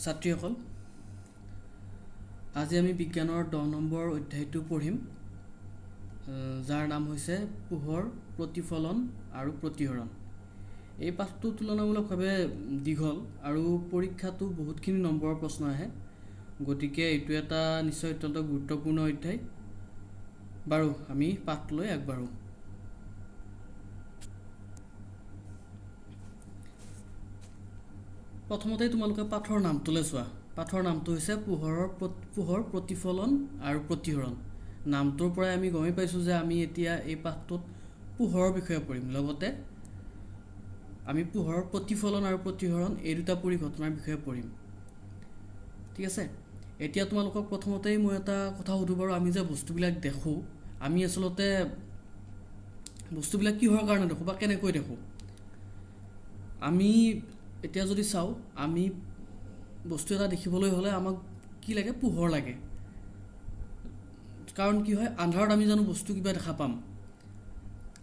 ছাত্ৰীসকল, আজি আমি বিজ্ঞানৰ 10 নম্বৰ অধ্যায়টো পঢ়িম, যাৰ নাম হৈছে পোহৰ, প্ৰতিফলন আৰু প্ৰতিহৰণ। এই পাঠটো তুলনামূলকভাৱে দীঘল আৰু পৰীক্ষাটো বহুতখিনি নম্বৰৰ প্ৰশ্ন আহে, গতিকে এইটো এটা নিশ্চয় অত্যন্ত গুৰুত্বপূৰ্ণ অধ্যায়। বাৰু আমি পাঠলৈ আগবাঢ়ো। প্ৰথমতে তোমালোকে পাঠৰ নামটোলৈ চোৱা। পাঠৰ নামটো হৈছে পোহৰ, প্ৰতিফলন আৰু প্ৰতিহৰণ। নামটোৰ পৰাই আমি গমেই পাইছোঁ যে আমি এতিয়া এই পাঠটোত পোহৰৰ বিষয়ে পঢ়িম, লগতে আমি পোহৰৰ প্ৰতিফলন আৰু প্ৰতিহৰণ এই দুটা পৰিঘটনাৰ বিষয়ে পঢ়িম। ঠিক আছে, এতিয়া তোমালোকক প্ৰথমতেই মই এটা কথা সুধোঁ বাৰু, আমি যে বস্তুবিলাক দেখোঁ, আমি আচলতে বস্তুবিলাক কিহৰ কাৰণে দেখোঁ বা কেনেকৈ দেখোঁ? আমি এতিয়া যদি চাওঁ, আমি বস্তু এটা দেখিবলৈ হ'লে আমাক কি লাগে? পোহৰ লাগে। কাৰণ কি হয়, আন্ধাৰত আমি জানো বস্তু কিবা দেখা পাম?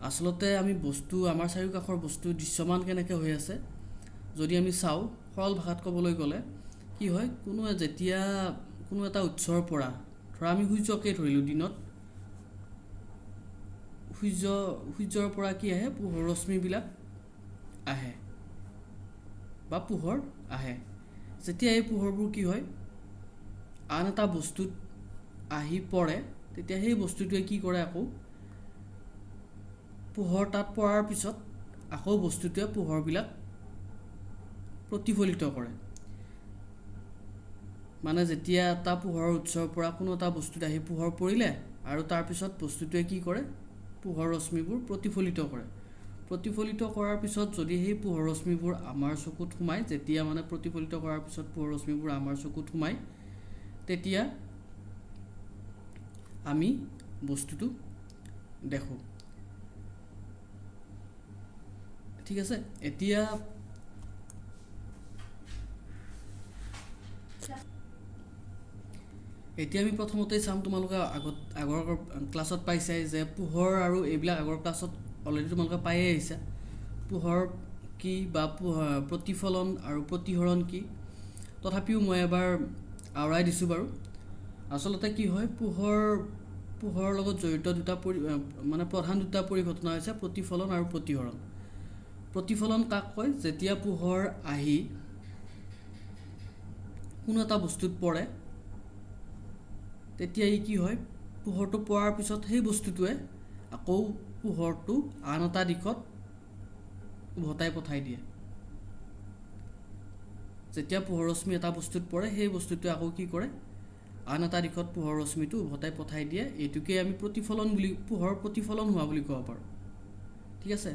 আচলতে আমি বস্তু, আমাৰ চাৰিওকাষৰ বস্তু দৃশ্যমান কেনেকৈ হৈ আছে যদি আমি চাওঁ, সৰল ভাষাত ক'বলৈ গ'লে কি হয়, যেতিয়া কোনো এটা উৎসৰ পৰা, ধৰা আমি সূৰ্যকে ধৰিলোঁ, দিনত সূৰ্যৰ পৰা কি আহে? পোহৰ ৰশ্মিবিলাক আহে বা পোহৰ আহে। যেতিয়া এই পোহৰবোৰ কি হয়, আন এটা বস্তুত আহি পৰে, তেতিয়া সেই বস্তুটোৱে কি কৰে? আকৌ পোহৰ তাত পৰাৰ পিছত আকৌ বস্তুটোৱে পোহৰবিলাক প্ৰতিফলিত কৰে। মানে যেতিয়া এটা পোহৰৰ উৎসৰ পৰা কোনো এটা বস্তুত আহি পোহৰ পৰিলে আৰু তাৰপিছত বস্তুটোৱে কি কৰে? পোহৰ ৰশ্মিবোৰ প্ৰতিফলিত কৰে। প্ৰতিফলিত কৰাৰ পিছত যদি সেই পোহৰ ৰশ্মিবোৰ আমাৰ চকুত সোমায়, যেতিয়া মানে প্ৰতিফলিত কৰাৰ পিছত পোহৰ ৰশ্মিবোৰ আমাৰ চকুত সোমায়, তেতিয়া আমি বস্তুটো দেখোঁ। ঠিক আছে, এতিয়া আমি প্ৰথমতেই চাম, তোমালোকে আগৰ ক্লাছত পাইছাই যে পোহৰ আৰু এইবিলাক আগৰ ক্লাছত অলৰেডি তোমালোকে পায়ে আহিছা। পোহৰ কি বা প্ৰতিফলন আৰু প্ৰতিহৰণ কি, তথাপিও মই এবাৰ আওৰাই দিছোঁ বাৰু। আচলতে কি হয়, পোহৰৰ লগত জড়িত প্ৰধান দুটা পৰিঘটনা হৈছে প্ৰতিফলন আৰু প্ৰতিহৰণ। প্ৰতিফলন কাক কয়? যেতিয়া পোহৰ আহি কোনো এটা বস্তুত পৰে, তেতিয়া ই কি হয়, পোহৰটো পৰাৰ পিছত সেই বস্তুটোৱে আকৌ পোহৰটো আন এটা দিশত উভতাই পঠাই দিয়ে। যেতিয়া পোহৰ ৰশ্মি এটা বস্তুত পৰে, সেই বস্তুটোৱে আকৌ কি কৰে? আন এটা দিশত পোহৰ ৰশ্মিটো উভতাই পঠাই দিয়ে। এইটোকে আমি পোহৰ প্ৰতিফলন হোৱা বুলি ক'ব পাৰোঁ। ঠিক আছে,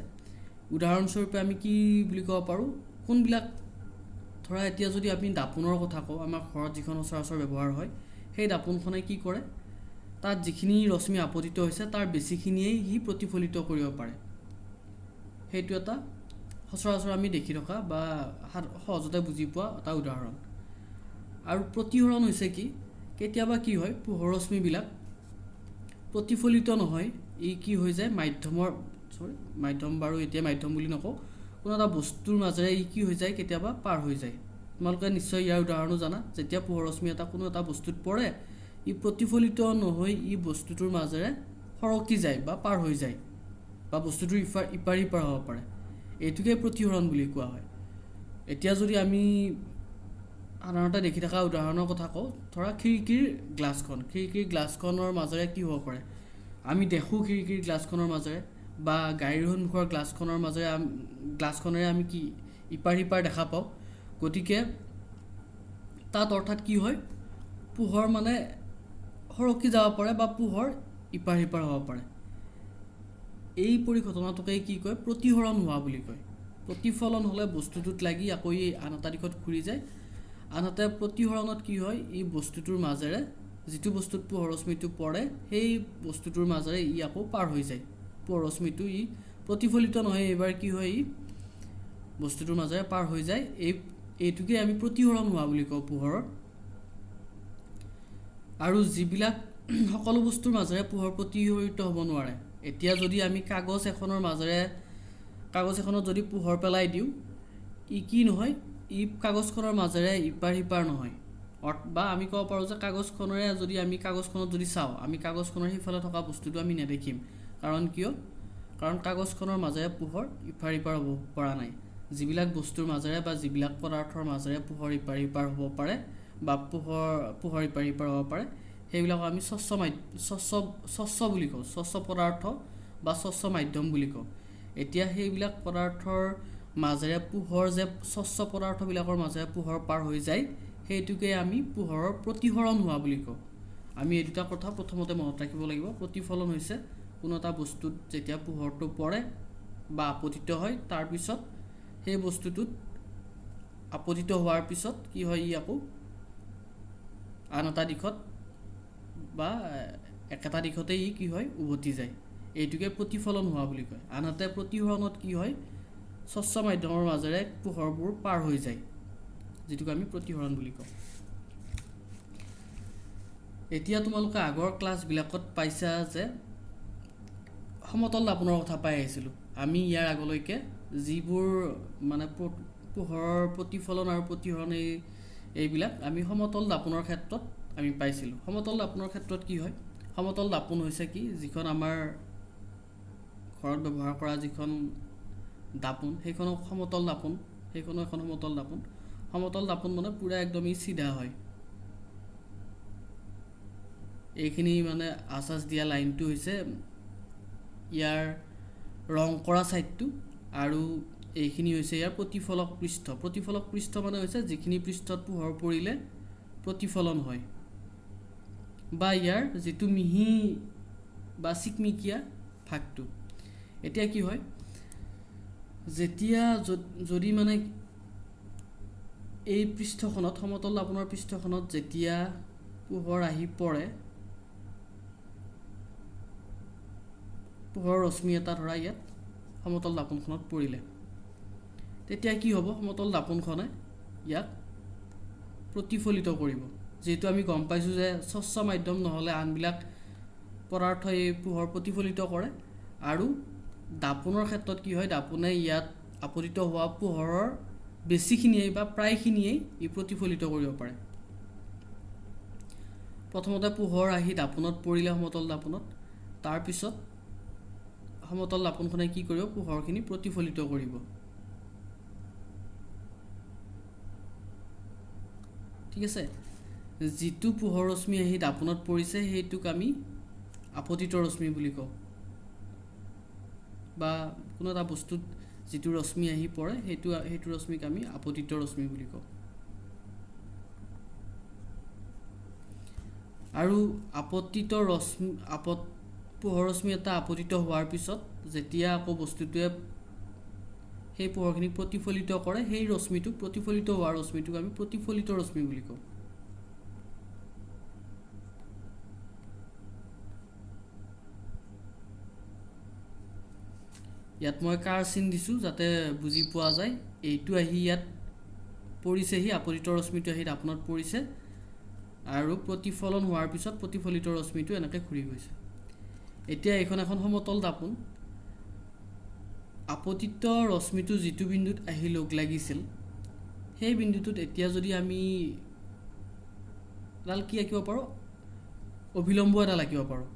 উদাহৰণস্বৰূপে আমি কি বুলি ক'ব পাৰোঁ? কোনবিলাক, ধৰা এতিয়া যদি আমি দাপোনৰ কথা কওঁ, আমাৰ ঘৰত যিখন সচৰাচৰ ব্যৱহাৰ হয়, সেই দাপোনখনে কি কৰে? তাত যিখিনি ৰশ্মি আপতিত হৈছে তাৰ বেছিখিনিয়েই সি প্ৰতিফলিত কৰিব পাৰে। সেইটো এটা সচৰাচৰ আমি দেখি থকা বা সহজতে বুজি পোৱা এটা উদাহৰণ। আৰু প্ৰতিহৰণ হৈছে কি? কেতিয়াবা কি হয়, পোহৰ ৰশ্মিবিলাক প্ৰতিফলিত নহয়, ই কি হৈ যায়, মাধ্যম বাৰু এতিয়া মাধ্যম বুলি নকওঁ, কোনো এটা বস্তুৰ মাজেৰে ই কি হৈ যায়, কেতিয়াবা পাৰ হৈ যায়। তোমালোকে নিশ্চয় ইয়াৰ উদাহৰণো জানা। যেতিয়া পোহৰ ৰশ্মি এটা কোনো এটা বস্তুত পৰে, ই প্ৰতিফলিত নহৈ ই বস্তুটোৰ মাজেৰে সৰকি যায় বা পাৰ হৈ যায়, বা বস্তুটোৰ ইপাৰ সিপাৰ হ'ব পাৰে। এইটোকে প্ৰতিহৰণ বুলি কোৱা হয়। এতিয়া যদি আমি সাধাৰণতে দেখি থকা উদাহৰণৰ কথা কওঁ, ধৰা খিৰিকীৰ গ্লাছখনৰ মাজেৰে কি হ'ব পাৰে? আমি দেখোঁ খিৰিকীৰ গ্লাছখনৰ মাজেৰে, বা গাড়ীৰ সন্মুখৰ গ্লাছখনেৰে আমি কি ইপাৰ সিপাৰ দেখা পাওঁ। গতিকে তাত অৰ্থাৎ কি হয়, পোহৰ মানে সৰকি যাব পাৰে বা পোহৰ ইপাৰ সিপাৰ হ'ব পাৰে। এই পৰিঘটনাটোকে কি কয়? প্ৰতিহৰণ হোৱা বুলি কয়। প্ৰতিফলন হ'লে বস্তুটোত লাগি আকৌ ই আন এটা দিশত ঘূৰি যায়। আনহাতে প্ৰতিহৰণত কি হয়, ই বস্তুটোৰ মাজেৰে, যিটো বস্তুত পোহৰ ৰশ্মিটো পৰে, সেই বস্তুটোৰ মাজেৰে ই আকৌ পাৰ হৈ যায়। পোহৰ ৰশ্মিটো ই প্ৰতিফলিত নহয়, এইবাৰ কি হয়, ই বস্তুটোৰ মাজেৰে পাৰ হৈ যায়। এইটোকে আমি প্ৰতিহৰণ হোৱা বুলি কওঁ পোহৰৰ। আৰু যিবিলাক সকলো বস্তুৰ মাজেৰে পোহৰ প্ৰতিফলিত হ'ব নোৱাৰে, এতিয়া যদি আমি কাগজ এখনত যদি পোহৰ পেলাই দিওঁ, ই কি নহয়, ই কাগজখনৰ মাজেৰে ইপাৰ সিপাৰ নহয়, বা আমি ক'ব পাৰোঁ যে কাগজখনেৰে যদি আমি কাগজখনত যদি চাওঁ, আমি কাগজখনৰ সিফালে থকা বস্তুটো আমি নেদেখিম। কাৰণ কিয়? কাৰণ কাগজখনৰ মাজেৰে পোহৰ ইপাৰ সিপাৰ হ'ব পৰা নাই। যিবিলাক বস্তুৰ মাজেৰে বা যিবিলাক পদাৰ্থৰ মাজেৰে পোহৰ ইপাৰ সিপাৰ হ'ব পাৰে বা পোহৰ ইপাৰ সিপাৰ হ'ব পাৰে, সেইবিলাকক আমি স্বচ্ছ বুলি কওঁ, স্বচ্ছ পদাৰ্থ বা স্বচ্ছ মাধ্যম বুলি কওঁ। এতিয়া সেইবিলাক পদাৰ্থৰ মাজেৰে পোহৰ যে স্বচ্ছ পদাৰ্থবিলাকৰ মাজেৰে পোহৰ পাৰ হৈ যায়, সেইটোকে আমি পোহৰৰ প্ৰতিসৰণ হোৱা বুলি কওঁ। আমি এই দুটা কথা প্ৰথমতে মনত ৰাখিব লাগিব। প্ৰতিফলন হৈছে কোনো এটা বস্তুত যেতিয়া পোহৰটো পৰে বা আপতিত হয়, তাৰপিছত সেই বস্তুটোত আপতিত হোৱাৰ পিছত কি হয়, ই আকৌ আন এটা দিশত বা একেটা দিশতে ই কি হয়, উভতি যায়। এইটোকে প্ৰতিফলন হোৱা বুলি কয়। আনহাতে প্ৰতিসৰণত কি হয়, স্বচ্ছ মাধ্যমৰ মাজেৰে পোহৰবোৰ পাৰ হৈ যায়, যিটোক আমি প্ৰতিসৰণ বুলি কওঁ। এতিয়া তোমালোকে আগৰ ক্লাছবিলাকত পাইছা যে সমতল দাপোনৰ কথা পাই আহিছিলোঁ। আমি ইয়াৰ আগলৈকে যিবোৰ মানে পোহৰৰ প্ৰতিফলন আৰু প্ৰতিসৰণ এইবিলাক আমি সমতল দাপোনৰ ক্ষেত্ৰত আমি পাইছিলোঁ। সমতল দাপোনৰ ক্ষেত্ৰত কি হয়, সমতল দাপোন হৈছে কি, যিখন আমাৰ ঘৰত ব্যৱহাৰ কৰা যিখন দাপোন, সেইখনক সমতল দাপোন, সেইখনো এখন সমতল দাপোন। সমতল দাপোন মানে পূৰা একদমেই চিধা হয়। এইখিনি মানে আঁচ দিয়া লাইনটো হৈছে ইয়াৰ ৰং কৰা ছাইডটো, আৰু এইখিনি হৈছে ইয়াৰ প্ৰতিফলক পৃষ্ঠ। প্ৰতিফলক পৃষ্ঠ মানে হৈছে যিখিনি পৃষ্ঠত পোহৰ পৰিলে প্ৰতিফলন হয়, বা ইয়াৰ যিটো মিহি বা চিকমিকিয়া ভাগটো। এতিয়া কি হয়, যেতিয়া যদি মানে এই পৃষ্ঠখনত, সমতল দাপোনৰ পৃষ্ঠখনত যেতিয়া পোহৰ আহি পৰে, পোহৰৰ ৰশ্মি এটা ধৰা ইয়াত সমতল দাপোনখনত পৰিলে, তেতিয়া কি হ'ব, সমতল দাপোনখনে ইয়াক প্ৰতিফলিত কৰিব। যিহেতু আমি গম পাইছোঁ যে স্বচ্ছ মাধ্যম নহ'লে আনবিলাক পদাৰ্থই পোহৰ প্ৰতিফলিত কৰে, আৰু দাপোনৰ ক্ষেত্ৰত কি হয়, দাপোনে ইয়াত আপতিত হোৱা পোহৰৰ বেছিখিনিয়েই বা প্ৰায়খিনিয়েই ই প্ৰতিফলিত কৰিব পাৰে। প্ৰথমতে পোহৰ আহি দাপোনত পৰিলে, সমতল দাপোনত, তাৰপিছত সমতল দাপোনখনে কি কৰিব, পোহৰখিনি প্ৰতিফলিত কৰিব। ঠিক আছে। যিটো পোহৰ ৰশ্মি আহি দাপোনত পৰিছে সেইটোক আমি আপতিত ৰশ্মি বুলি কওঁ, বা কোনো এটা বস্তুত যিটো ৰশ্মি আহি পৰে সেইটো ৰশ্মিক আমি আপতিত ৰশ্মি বুলি কওঁ। আৰু আপতিত ৰশ্মি পোহৰ ৰশ্মি এটা আপতিত হোৱাৰ পিছত যেতিয়া আকৌ বস্তুটোৱে সেই পোহৰখিনি প্ৰতিফলিত কৰে, সেই ৰশ্মিটোক, প্ৰতিফলিত হোৱা ৰশ্মিটোক আমি প্ৰতিফলিত ৰশ্মি বুলি কওঁ। ইয়াত মই কাৰ চিন দিছোঁ যাতে বুজি পোৱা যায়। এইটো আহি ইয়াত পৰিছেহি, আপতিত ৰশ্মিটো আহি দাপোনত পৰিছে, আৰু প্ৰতিফলন হোৱাৰ পিছত প্ৰতিফলিত ৰশ্মিটো এনেকৈ ঘূৰি গৈছে। এতিয়া এইখন এখন সমতল দাপোন। আপতিত ৰশ্মিটো যিটো বিন্দুত আহি লগ লাগিছিল, সেই বিন্দুটোত এতিয়া যদি আমি এডাল কি আঁকিব পাৰোঁ, অভিলম্ব এডাল আঁকিব পাৰোঁ।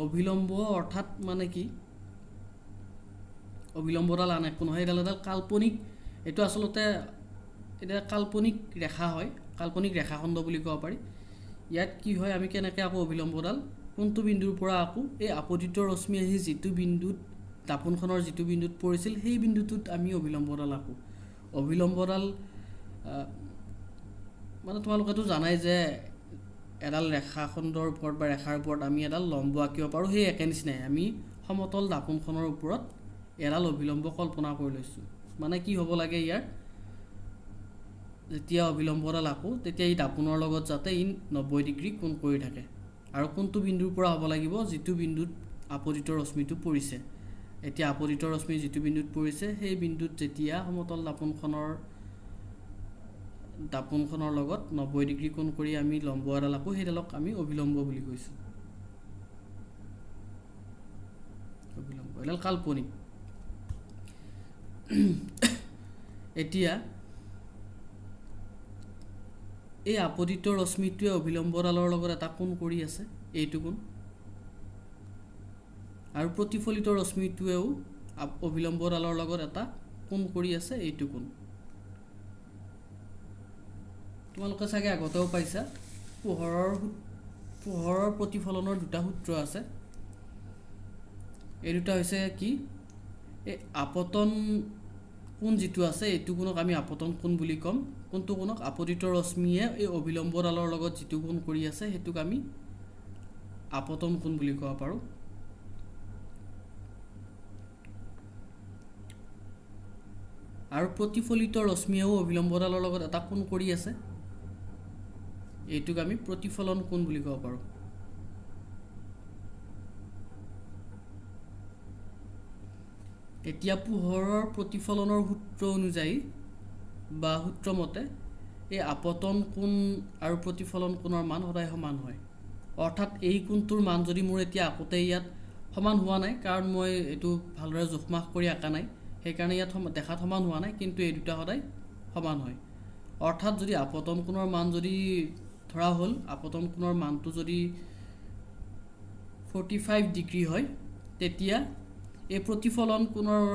অভিলম্ব অৰ্থাৎ মানে কি, অভিলম্বডাল আন একো নহয়, এডাল কাল্পনিক, এইটো আচলতে এতিয়া কাল্পনিক ৰেখা হয়, কাল্পনিক ৰেখাখণ্ড বুলি ক'ব পাৰি। ইয়াত কি হয়, আমি কেনেকৈ আকৌ অভিলম্বডাল কোনটো বিন্দুৰ পৰা আকৌ এই আপতিত ৰশ্মি আহি যিটো বিন্দুত, দাপোনখনৰ যিটো বিন্দুত পৰিছিল, সেই বিন্দুটোত আমি অভিলম্বডাল আঁকো। অভিলম্বডাল মানে তোমালোকেতো জানাই যে এডাল ৰেখাখণ্ডৰ ওপৰত বা ৰেখাৰ ওপৰত আমি এডাল লম্ব আঁকিব পাৰোঁ। সেই একে নিচিনাই আমি সমতল দাপোনখনৰ ওপৰত এডাল অভিলম্ব কল্পনা কৰি লৈছোঁ। মানে কি হ'ব লাগে, ইয়াৰ যেতিয়া অভিলম্বডাল আঁকো তেতিয়া এই দাপোনৰ লগত যাতে ই 90 ডিগ্ৰী কোণ কৰি থাকে, আৰু কোনটো বিন্দুৰ পৰা হ'ব লাগিব, যিটো বিন্দুত আপতিত ৰশ্মিটো পৰিছে। এতিয়া আপতিত ৰশ্মি যিটো বিন্দুত পৰিছে, সেই বিন্দুত যেতিয়া সমতল দাপোনখনৰ লগত 90 ডিগ্ৰী কোণ কৰি আমি লম্ব এডাল আঁকো, সেইডালক আমি অভিলম্ব বুলি কৈছোঁ। অভিলম্ব এডাল কাল্পনিক। এতিয়া এই আপতিত ৰশ্মিটোৱে অভিলম্বডালৰ লগত এটা কোণ কৰি আছে, এইটো কোণ, আৰু প্ৰতিফলিত ৰশ্মিটোৱেও অভিলম্বডালৰ লগত এটা কোণ কৰি আছে, এইটো কোণ। তোমালোকে চাগে আগতেও পাইছা, পোহৰৰ প্ৰতিফলনৰ দুটা সূত্ৰ আছে। এই দুটা হৈছে কি, এই আপতন কোণ যিটো আছে এইটো কোণক আমি আপতন কোণ বুলি ক'ম। কোনটো কোণক? আপতিত ৰশ্মিয়ে এই অভিলম্বডালৰ লগত যিটো কোণ কৰি আছে সেইটোক আমি আপতন কোণ বুলি ক'ব পাৰোঁ। আৰু প্ৰতিফলিত ৰশ্মিয়েও অভিলম্বডালৰ লগত এটা কোণ কৰি আছে, এইটোক আমি প্ৰতিফলন কোণ বুলি ক'ব পাৰোঁ। এতিয়া পোহৰৰ প্ৰতিফলনৰ সূত্ৰ অনুযায়ী বা সূত্ৰ মতে এই আপতন কোণ আৰু প্ৰতিফলন কোণৰ মান সদায় সমান হয়। অৰ্থাৎ এই কোণটোৰ মান যদি মোৰ এতিয়া আঁকোতে ইয়াত সমান হোৱা নাই, কাৰণ মই এইটো ভালদৰে জোখমাখ কৰি আঁকা নাই, সেইকাৰণে ইয়াত দেখাত সমান হোৱা নাই, কিন্তু এই দুটা সদায় সমান হয়। অৰ্থাৎ যদি আপতন কোণৰ মান যদি ধৰা হ'ল, আপতন কোণৰ মানটো যদি 45 ডিগ্ৰী হয়, তেতিয়া এই প্ৰতিফলন কোণৰ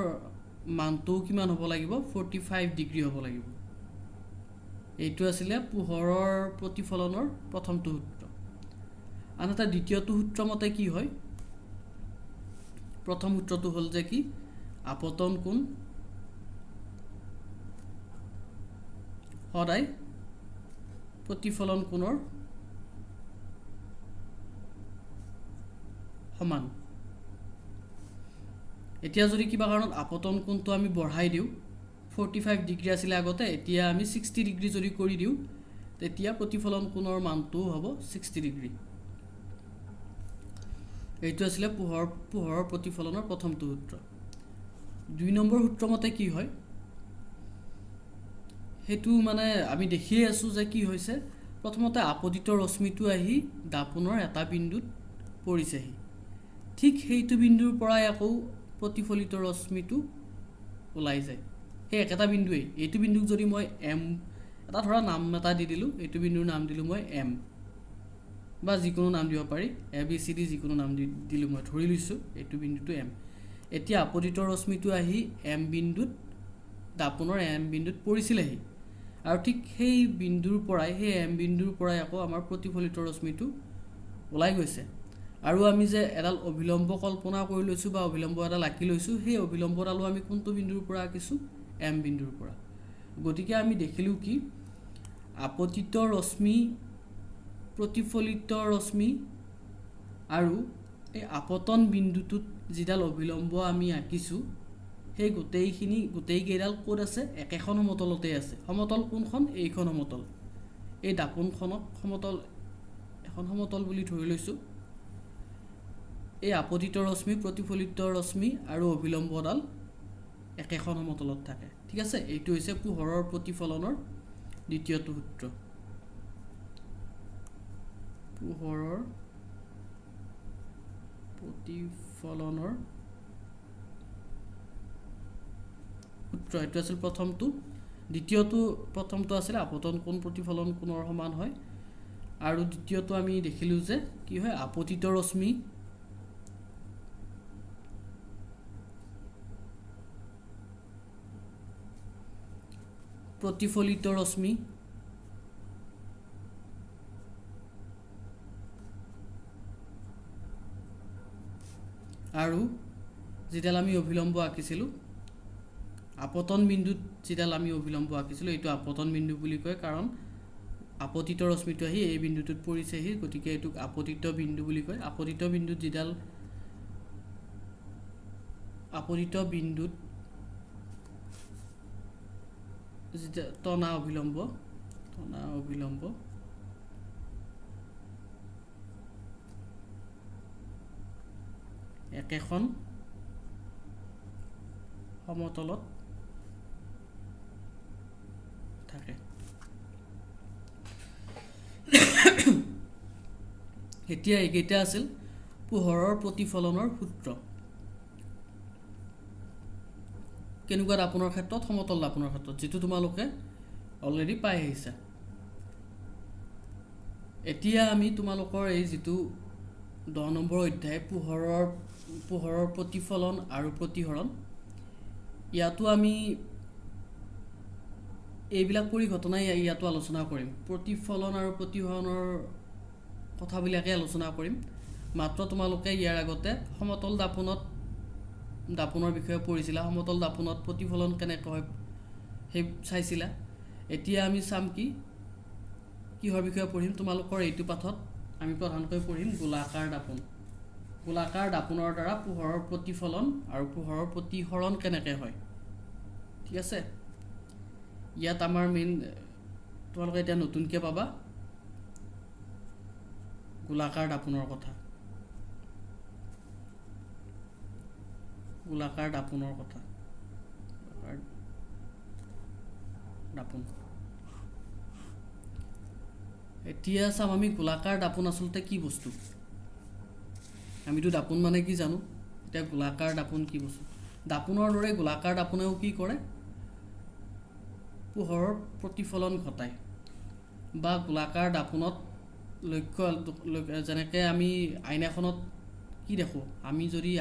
মানটো কিমান হ'ব লাগিব? 45 ডিগ্ৰী হ'ব লাগিব। এইটো আছিলে পোহৰৰ প্ৰতিফলনৰ প্ৰথমটো সূত্ৰ। আনহাতে দ্বিতীয়টো সূত্ৰ মতে কি হয়? প্ৰথম সূত্ৰটো হ'ল যে কি, আপতন কোণ সদায় প্ৰতিফলন কোণৰ সমান। এতিয়া যদি কিবা কাৰণত আপতন কোণটো আমি বঢ়াই দিওঁ, 45 ডিগ্ৰী আছিলে আগতে, এতিয়া আমি 60 ডিগ্ৰী যদি কৰি দিওঁ, তেতিয়া প্ৰতিফলন কোণৰ মানটোও হ'ব 60 ডিগ্ৰী। এইটো আছিলে পোহৰৰ প্ৰতিফলনৰ প্ৰথমটো সূত্ৰ। 2 নম্বৰ সূত্ৰ মতে কি হয়, সেইটো মানে আমি দেখিয়ে আছোঁ যে কি হৈছে, প্ৰথমতে আপতিত ৰশ্মিটো আহি দাপোনৰ এটা বিন্দুত পৰিছেহি, ঠিক সেইটো বিন্দুৰ পৰাই আকৌ প্ৰতিফলিত ৰশ্মিটো ওলাই যায়, সেই একেটা বিন্দুৱেই। এইটো বিন্দুক যদি মই এম এটা ধৰা নাম এটা দি দিলোঁ, এইটো বিন্দুৰ নাম দিলোঁ মই এম, বা যিকোনো নাম দিব পাৰি, ABCD যিকোনো নাম দিলোঁ, মই ধৰি লৈছোঁ এইটো বিন্দুটো এম। এতিয়া আপতিত ৰশ্মিটো আহি এম বিন্দুত, দাপোনৰ এম বিন্দুত পৰিছিলেহি, আৰু ঠিক সেই বিন্দুৰ পৰাই, সেই এম বিন্দুৰ পৰাই আকৌ আমাৰ প্ৰতিফলিত ৰশ্মিটো ওলাই গৈছে। আৰু আমি যে এডাল অভিলম্ব কল্পনা কৰি লৈছোঁ বা অভিলম্ব এডাল আঁকি লৈছোঁ, সেই অভিলম্বডালো আমি কোনটো বিন্দুৰ পৰা আঁকিছোঁ? এম বিন্দুৰ পৰা। গতিকে আমি দেখিলোঁ কি, আপতিত ৰশ্মি, প্ৰতিফলিত ৰশ্মি আৰু এই আপতন বিন্দুটোত যিডাল অভিলম্ব আমি আঁকিছোঁ, সেই গোটেইকেইডাল ক'ত আছে? একেখন সমতলতেই আছে। সমতল কোনখন? এইখন সমতল। এই দাপোনখনক এখন সমতল বুলি ধৰি লৈছোঁ। এই আপতিত ৰশ্মি, প্ৰতিফলিত ৰশ্মি আৰু অভিলম্বডাল একেখন সমতলত থাকে, ঠিক আছে। এইটো হৈছে পোহৰৰ প্ৰতিফলনৰ দ্বিতীয়টো সূত্ৰ। পোহৰৰ প্ৰতিফলনৰ সূত্ৰ, এইটো আছিল প্ৰথমটো। প্ৰথমটো আছিলে আপতন কোণ প্ৰতিফলন কোণৰ সমান হয়, আৰু দ্বিতীয়টো আমি দেখিলোঁ যে কি হয়, আপতিত ৰশ্মি প্ৰতিফলিত ৰশ্মি আৰু যিডাল আমি অভিলম্ব আঁকিছিলোঁ, আপতন বিন্দুত যিডাল আমি অভিলম্ব আঁকিছিলোঁ, এইটো আপতন বিন্দু বুলি কয়, কাৰণ আপতিত ৰশ্মিটো আহি এই বিন্দুটোত পৰিছেহি, গতিকে এইটোক আপতিত বিন্দু বুলি কয়। আপতিত বিন্দুত টনা অভিলম্ব একেখন সমতলত থাকে। এতিয়া এইকেইটা আছিল পোহৰৰ প্ৰতিফলনৰ সূত্ৰ। কেনেকুৱা দাপোনৰ ক্ষেত্ৰত? সমতল দাপোনৰ ক্ষেত্ৰত, যিটো তোমালোকে অলৰেডি পাই আহিছা। এতিয়া আমি তোমালোকৰ এই যিটো 10 নম্বৰ অধ্যায় পোহৰৰ প্ৰতিফলন আৰু প্ৰতিহৰণ, ইয়াতো আমি এইবিলাক পৰিঘটনাই ইয়াতো আলোচনা কৰিম। প্ৰতিফলন আৰু প্ৰতিহৰণৰ কথাবিলাকে আলোচনা কৰিম। মাত্ৰ তোমালোকে ইয়াৰ আগতে সমতল দাপোনৰ বিষয়ে পঢ়িছিলা, সমতল দাপোনত প্ৰতিফলন কেনেকৈ হয় সেই চাইছিলা। এতিয়া আমি চাম কিহৰ বিষয়ে পঢ়িম। তোমালোকৰ এইটো পাঠত আমি প্ৰধানকৈ পঢ়িম গোলাকাৰ দাপোন। গোলাকাৰ দাপোনৰ দ্বাৰা পোহৰৰ প্ৰতিফলন আৰু পোহৰৰ প্ৰতিহৰণ কেনেকৈ হয়, ঠিক আছে। ইয়াত আমাৰ মেইন তোমালোকে এতিয়া নতুনকৈ পাবা গোলাকাৰ দাপোনৰ কথা। গোলাকাৰ দাপোনৰ কথা, দাপোন। এতিয়া চাম আমি গোলাকাৰ দাপোন আচলতে কি বস্তু। আমিতো দাপোন মানে কি জানো, এতিয়া গোলাকাৰ দাপোন কি বস্তু। দাপোনৰ দৰে গোলাকাৰ দাপোনেও কি কৰে, পোহৰৰ প্ৰতিফলন ঘটায়। বা গোলাকাৰ দাপোনত যেনেকৈ আমি আইনাখনত কি দেখোঁ, আমি যদি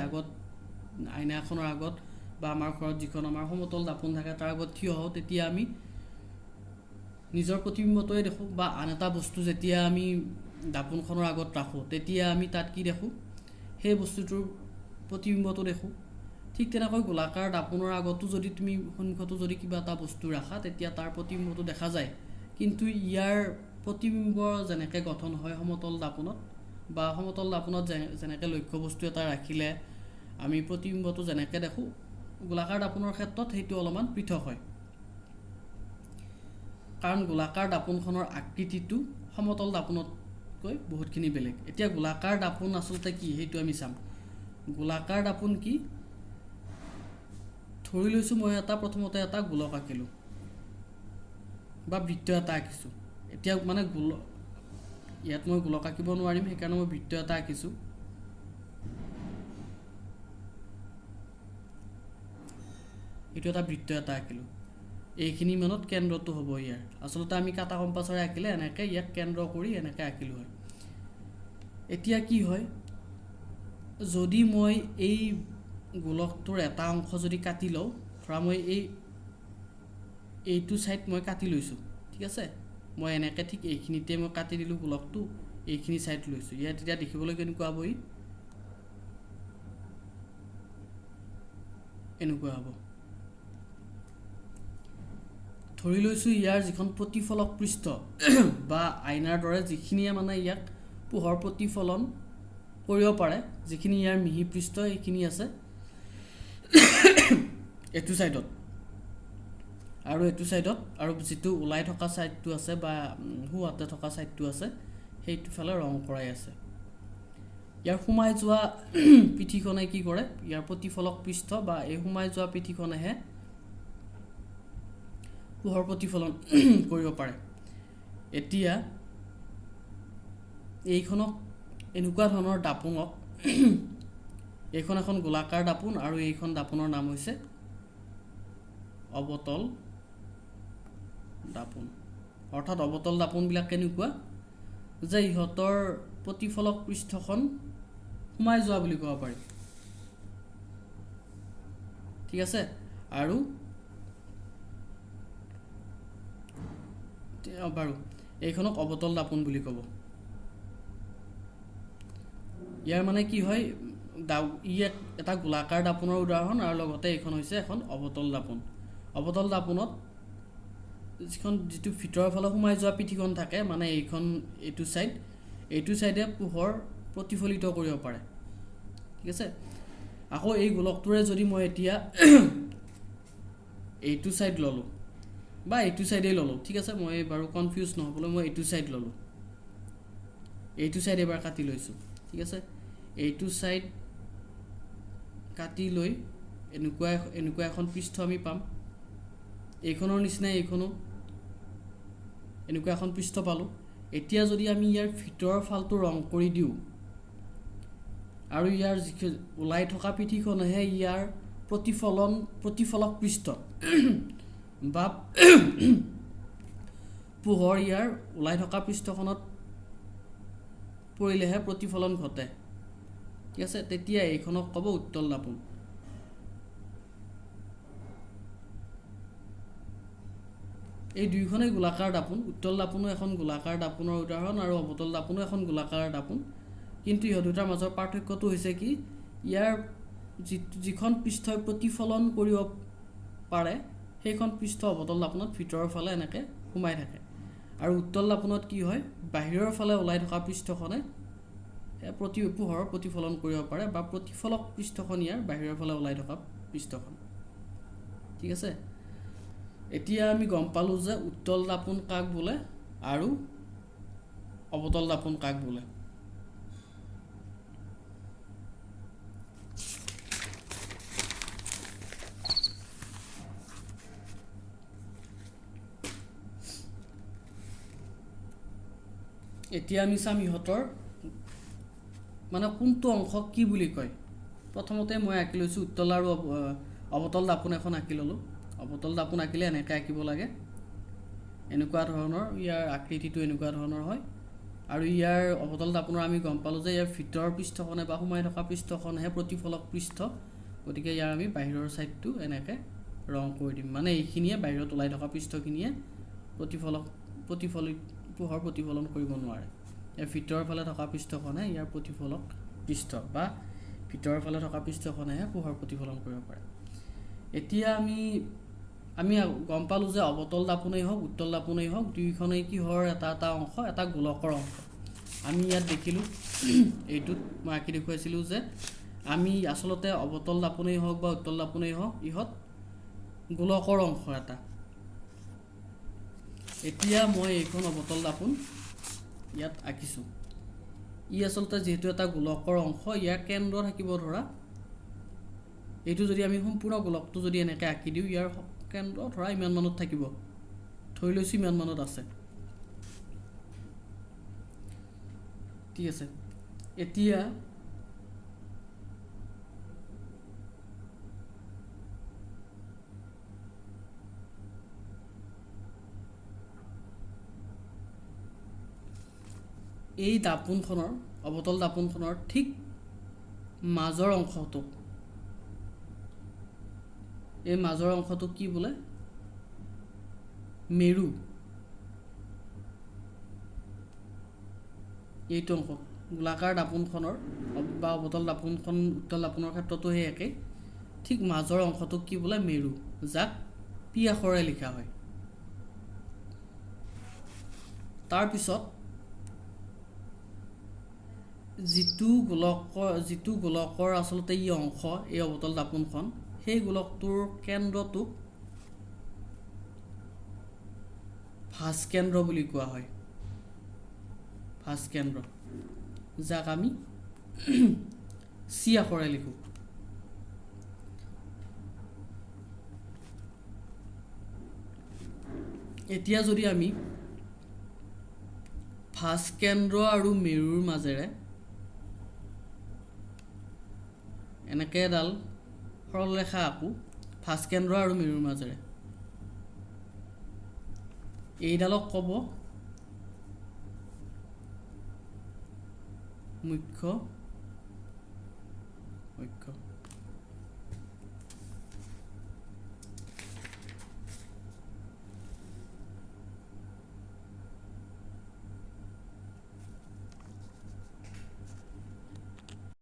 আইনাখনৰ আগত বা আমাৰ ঘৰত যিখন আমাৰ সমতল দাপোন থাকে তাৰ আগত থিয় হওঁ, তেতিয়া আমি নিজৰ প্ৰতিবিম্বটোৱে দেখোঁ। বা আন এটা বস্তু যেতিয়া আমি দাপোনখনৰ আগত ৰাখোঁ, তেতিয়া আমি তাত কি দেখোঁ, সেই বস্তুটোৰ প্ৰতিবিম্বটো দেখোঁ। ঠিক তেনেকৈ গোলাকাৰ দাপোনৰ আগতো যদি তুমি সন্মুখতো যদি কিবা এটা বস্তু ৰাখা, তেতিয়া তাৰ প্ৰতিবিম্বটো দেখা যায়। কিন্তু ইয়াৰ প্ৰতিবিম্ব যেনেকৈ গঠন হয় সমতল দাপোনত, বা সমতল দাপোনত যেনেকৈ লক্ষ্য বস্তু এটা ৰাখিলে আমি প্ৰতিবিম্বটো যেনেকৈ দেখোঁ, গোলাকাৰ দাপোনৰ ক্ষেত্ৰত সেইটো অলপমান পৃথক হয়। কাৰণ গোলাকাৰ দাপোনখনৰ আকৃতিটো সমতল দাপোনতকৈ বহুতখিনি বেলেগ। এতিয়া গোলাকাৰ দাপোন আচলতে কি সেইটো আমি চাম। গোলাকাৰ দাপোন কি, ধৰি লৈছোঁ মই প্ৰথমতে এটা গোলক আঁকিলোঁ বা বৃত্ত এটা আঁকিছোঁ। এতিয়া মানে ইয়াত মই গোলক আঁকিব নোৱাৰিম, সেইকাৰণে মই বৃত্ত এটা আঁকিছোঁ। এইটো এটা বৃত্ত এটা আঁকিলোঁ, এইখিনি মানত কেন্দ্ৰটো হ'ব ইয়াৰ। আচলতে আমি কাটা কম্পাছেৰে আঁকিলে এনেকৈ ইয়াক কেন্দ্ৰ কৰি এনেকৈ আঁকিলোঁ হয়। এতিয়া কি হয়, যদি মই এই গোলকটোৰ এটা অংশ যদি কাটি লওঁ, ধৰা মই এইটো ছাইড মই কাটি লৈছোঁ, ঠিক আছে। মই এনেকৈ ঠিক এইখিনিতে মই কাটি দিলোঁ গোলকটো, এইখিনি ছাইড লৈছোঁ। ইয়াত এতিয়া দেখিবলৈ কেনেকুৱা হ'ব, এনেকুৱা হ'ব। ধৰি লৈছোঁ ইয়াৰ যিখন প্ৰতিফলক পৃষ্ঠ বা আইনাৰ দৰে যিখিনিয়ে মানে ইয়াক পোহৰ প্ৰতিফলন কৰিব পাৰে, যিখিনি ইয়াৰ মিহি পৃষ্ঠ এইখিনি আছে এইটো ছাইডত, আৰু এইটো ছাইডত, আৰু যিটো ওলাই থকা ছাইডটো আছে বা সোঁহাতে থকা ছাইডটো আছে, সেইটো ফালে ৰং কৰাই আছে। ইয়াৰ সোমাই যোৱা পিঠিখনে কি কৰে, ইয়াৰ প্ৰতিফলক পৃষ্ঠ বা এই সোমাই যোৱা পিঠিখনেহে পোহৰ প্ৰতিফলন কৰিব পাৰে। এতিয়া এইখনক এনেকুৱা ধৰণৰ দাপোনক এইখন এখন গোলাকাৰ দাপোন, আৰু এইখন দাপোনৰ নাম হৈছে অৱতল দাপোন। অৰ্থাৎ অৱতল দাপোনবিলাক কেনেকুৱা, যে ইহঁতৰ প্ৰতিফলক পৃষ্ঠখন সোমাই যোৱা বুলি ক'ব পাৰি, ঠিক আছে। আৰু বাৰু এইখনক অৱতল দাপোন বুলি ক'ব। ইয়াৰ মানে কি হয়, ই এটা গোলাকাৰ দাপোনৰ উদাহৰণ, আৰু লগতে এইখন হৈছে এখন অৱতল দাপোন। অৱতল দাপোনত যিটো ভিতৰৰ ফালে সোমাই যোৱা পিঠিখন থাকে, মানে এইটো ছাইডে পোহৰ প্ৰতিফলিত কৰিব পাৰে, ঠিক আছে। আকৌ এই গোলকটোৰে যদি মই এতিয়া এইটো ছাইড ল'লোঁ বা এইটো ছাইডেই ল'লোঁ, ঠিক আছে, মই বাৰু কনফিউজ নহ'বলৈ মই এইটো ছাইড ল'লোঁ, এইটো ছাইড এবাৰ কাটি লৈছোঁ, ঠিক আছে। এইটো ছাইড কাটি লৈ এনেকুৱা এখন পৃষ্ঠ আমি পাম। এইখনৰ নিচিনাই এইখনো এনেকুৱা এখন পৃষ্ঠ পালোঁ। এতিয়া যদি আমি ইয়াৰ ভিতৰৰ ফালটো ৰং কৰি দিওঁ, আৰু ইয়াৰ যি ওলাই থকা পিঠিখনেহে ইয়াৰ প্ৰতিফলক পৃষ্ঠ বা পোহৰ ইয়াৰ ওলাই থকা পৃষ্ঠখনত পৰিলেহে প্ৰতিফলন ঘটে ঠিক আছে তেতিয়া এইখনক ক'ব উত্তল দাপোন এই দুইখনেই গোলাকাৰ দাপোন উত্তল দাপোনো এখন গোলাকাৰ দাপোনৰ উদাহৰণ আৰু অৱতল দাপোনো এখন গোলাকাৰ দাপোন কিন্তু ইহঁত দুটাৰ মাজৰ পাৰ্থক্যটো হৈছে কি ইয়াৰ যিখন পৃষ্ঠই প্ৰতিফলন কৰিব পাৰে সেইখন পৃষ্ঠ অৱতল দাপোনত ভিতৰৰ ফালে এনেকৈ সোমাই থাকে আৰু উত্তল দাপোনত কি হয় বাহিৰৰ ফালে ওলাই থকা পৃষ্ঠখনে পোহৰৰ প্ৰতিফলন কৰিব পাৰে বা প্ৰতিফলক পৃষ্ঠখন ইয়াৰ বাহিৰৰ ফালে ওলাই থকা পৃষ্ঠখন ঠিক আছে এতিয়া আমি গম পালোঁ যে উত্তল দাপোন কাক বোলে আৰু অৱতল দাপোন কাক বোলে এতিয়া আমি চাম ইহঁতৰ মানে কোনটো অংশক কি বুলি কয় প্ৰথমতে মই আঁকি লৈছোঁ উত্তল আৰু অৱতল দাপোন এখন আঁকি ল'লোঁ অৱতল দাপোন আঁকিলে এনেকৈ আঁকিব লাগে এনেকুৱা ধৰণৰ ইয়াৰ আকৃতিটো এনেকুৱা ধৰণৰ হয় আৰু ইয়াৰ অৱতল দাপোনৰ আমি গম পালোঁ যে ইয়াৰ ভিতৰৰ পৃষ্ঠখনে বা সোমাই থকা পৃষ্ঠখনহে প্ৰতিফলক পৃষ্ঠ গতিকে ইয়াৰ আমি বাহিৰৰ ছাইডটো এনেকৈ ৰং কৰি দিম মানে এইখিনিয়ে বাহিৰত ওলাই থকা পৃষ্ঠখিনিয়ে পোহৰ প্ৰতিফলন কৰিব নোৱাৰে ইয়াৰ ভিতৰৰ ফালে থকা পৃষ্ঠখনে ইয়াৰ প্ৰতিফলক পৃষ্ঠ বা ভিতৰৰ ফালে থকা পৃষ্ঠখনেহে পোহৰ প্ৰতিফলন কৰিব পাৰে এতিয়া আমি গম পালোঁ যে অৱতল দাপোনেই হওক উত্তল দাপোনেই হওক দুইখনেই কিহৰ এটা অংশ এটা গোলকৰ অংশ আমি ইয়াত দেখিলোঁ এইটোত মই আঁকি দেখুৱাইছিলোঁ যে আমি আচলতে অৱতল দাপোনেই হওক বা উত্তল দাপোনেই হওক ইহঁত গোলকৰ অংশ এটা এতিয়া মই এইখন অৱতল দাপোন ইয়াত আঁকিছোঁ ই আচলতে যিহেতু এটা গোলকৰ অংশ ইয়াৰ কেন্দ্ৰ থাকিব ধৰা এইটো যদি আমি সম্পূৰ্ণ গোলকটো যদি এনেকৈ আঁকি দিওঁ ইয়াৰ কেন্দ্ৰ ধৰা ইমান মানত থাকিব থৈ লৈছোঁ ইমান মানত আছে ঠিক আছে এতিয়া এই দাপোনখনৰ অৱতল দাপোনখনৰ ঠিক মাজৰ অংশটো এই মাজৰ অংশটো কি বোলে মেৰু এইটো অংশ গোলাকাৰ দাপোনখনৰ বা অৱতল দাপোনখন উত্তল দাপোনৰ ক্ষেত্ৰতো সেই একেই ঠিক মাজৰ অংশটো কি বোলে মেৰু যাক পি আখৰে লিখা হয় তাৰপিছত যিটো গোলকৰ আচলতে ই অংশ এই অৱতল দাপোনখন সেই গোলকটোৰ কেন্দ্ৰটোক ভাঁজকেন্দ্ৰ বুলি কোৱা হয় ভাঁজকেন্দ্ৰ যাক আমি চি আখৰে লিখোঁ এতিয়া যদি আমি ভাঁজকেন্দ্ৰ আৰু মেৰুৰ মাজেৰে এনেকৈ এডাল সৰলৰেখা আঁকো ভাঁজকেন্দ্ৰ আৰু মেৰুৰ মাজেৰে এইডালক ক'ব মুখ্য অক্ষ